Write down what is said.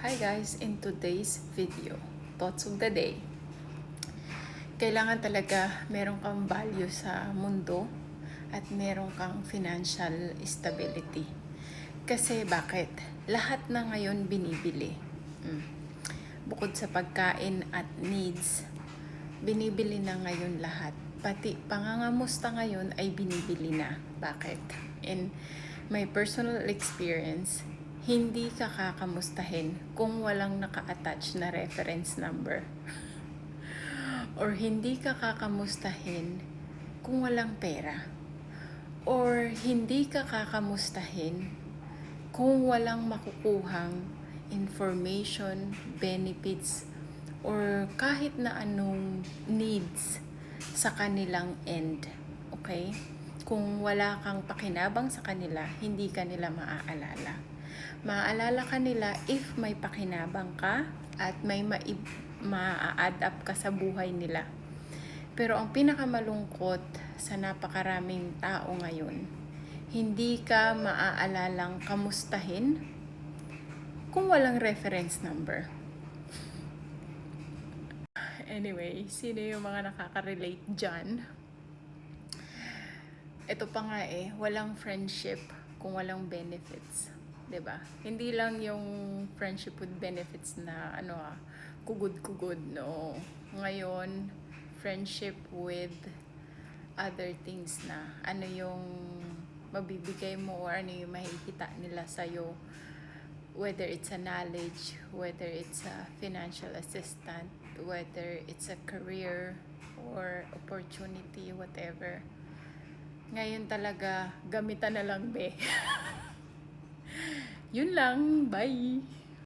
Hi guys, in today's video, thoughts of the day. Kailangan talaga meron kang value sa mundo at meron kang financial stability. Kasi bakit? Lahat na ngayon binibili. Bukod sa pagkain at needs, binibili na ngayon lahat. Pati pangangamusta ngayon ay binibili na. Bakit? In my personal experience, hindi ka kakamustahin kung walang naka-attach na reference number. Or hindi ka kakamustahin kung walang pera. Or hindi ka kakamustahin kung walang makukuhang information, benefits, or kahit na anong needs sa kanilang end. Okay? Kung wala kang pakinabang sa kanila, hindi ka nila maaalala. Maaalala ka nila if may pakinabang ka at may ma-add up ka sa buhay nila. Pero ang pinakamalungkot sa napakaraming tao ngayon, hindi ka maaalalang kamustahin kung walang reference number. Anyway, sino yung mga nakaka-relate dyan? Ito pa nga walang friendship kung walang benefits. 'Di ba? Hindi lang yung friendship with benefits na kugod-kugod, no. Ngayon, friendship with other things na ano yung mabibigay mo or ano yung makikita nila sa'yo, whether it's a knowledge, whether it's a financial assistant, whether it's a career or opportunity, whatever. Ngayon talaga, gamitan na lang be. Yun lang, bye!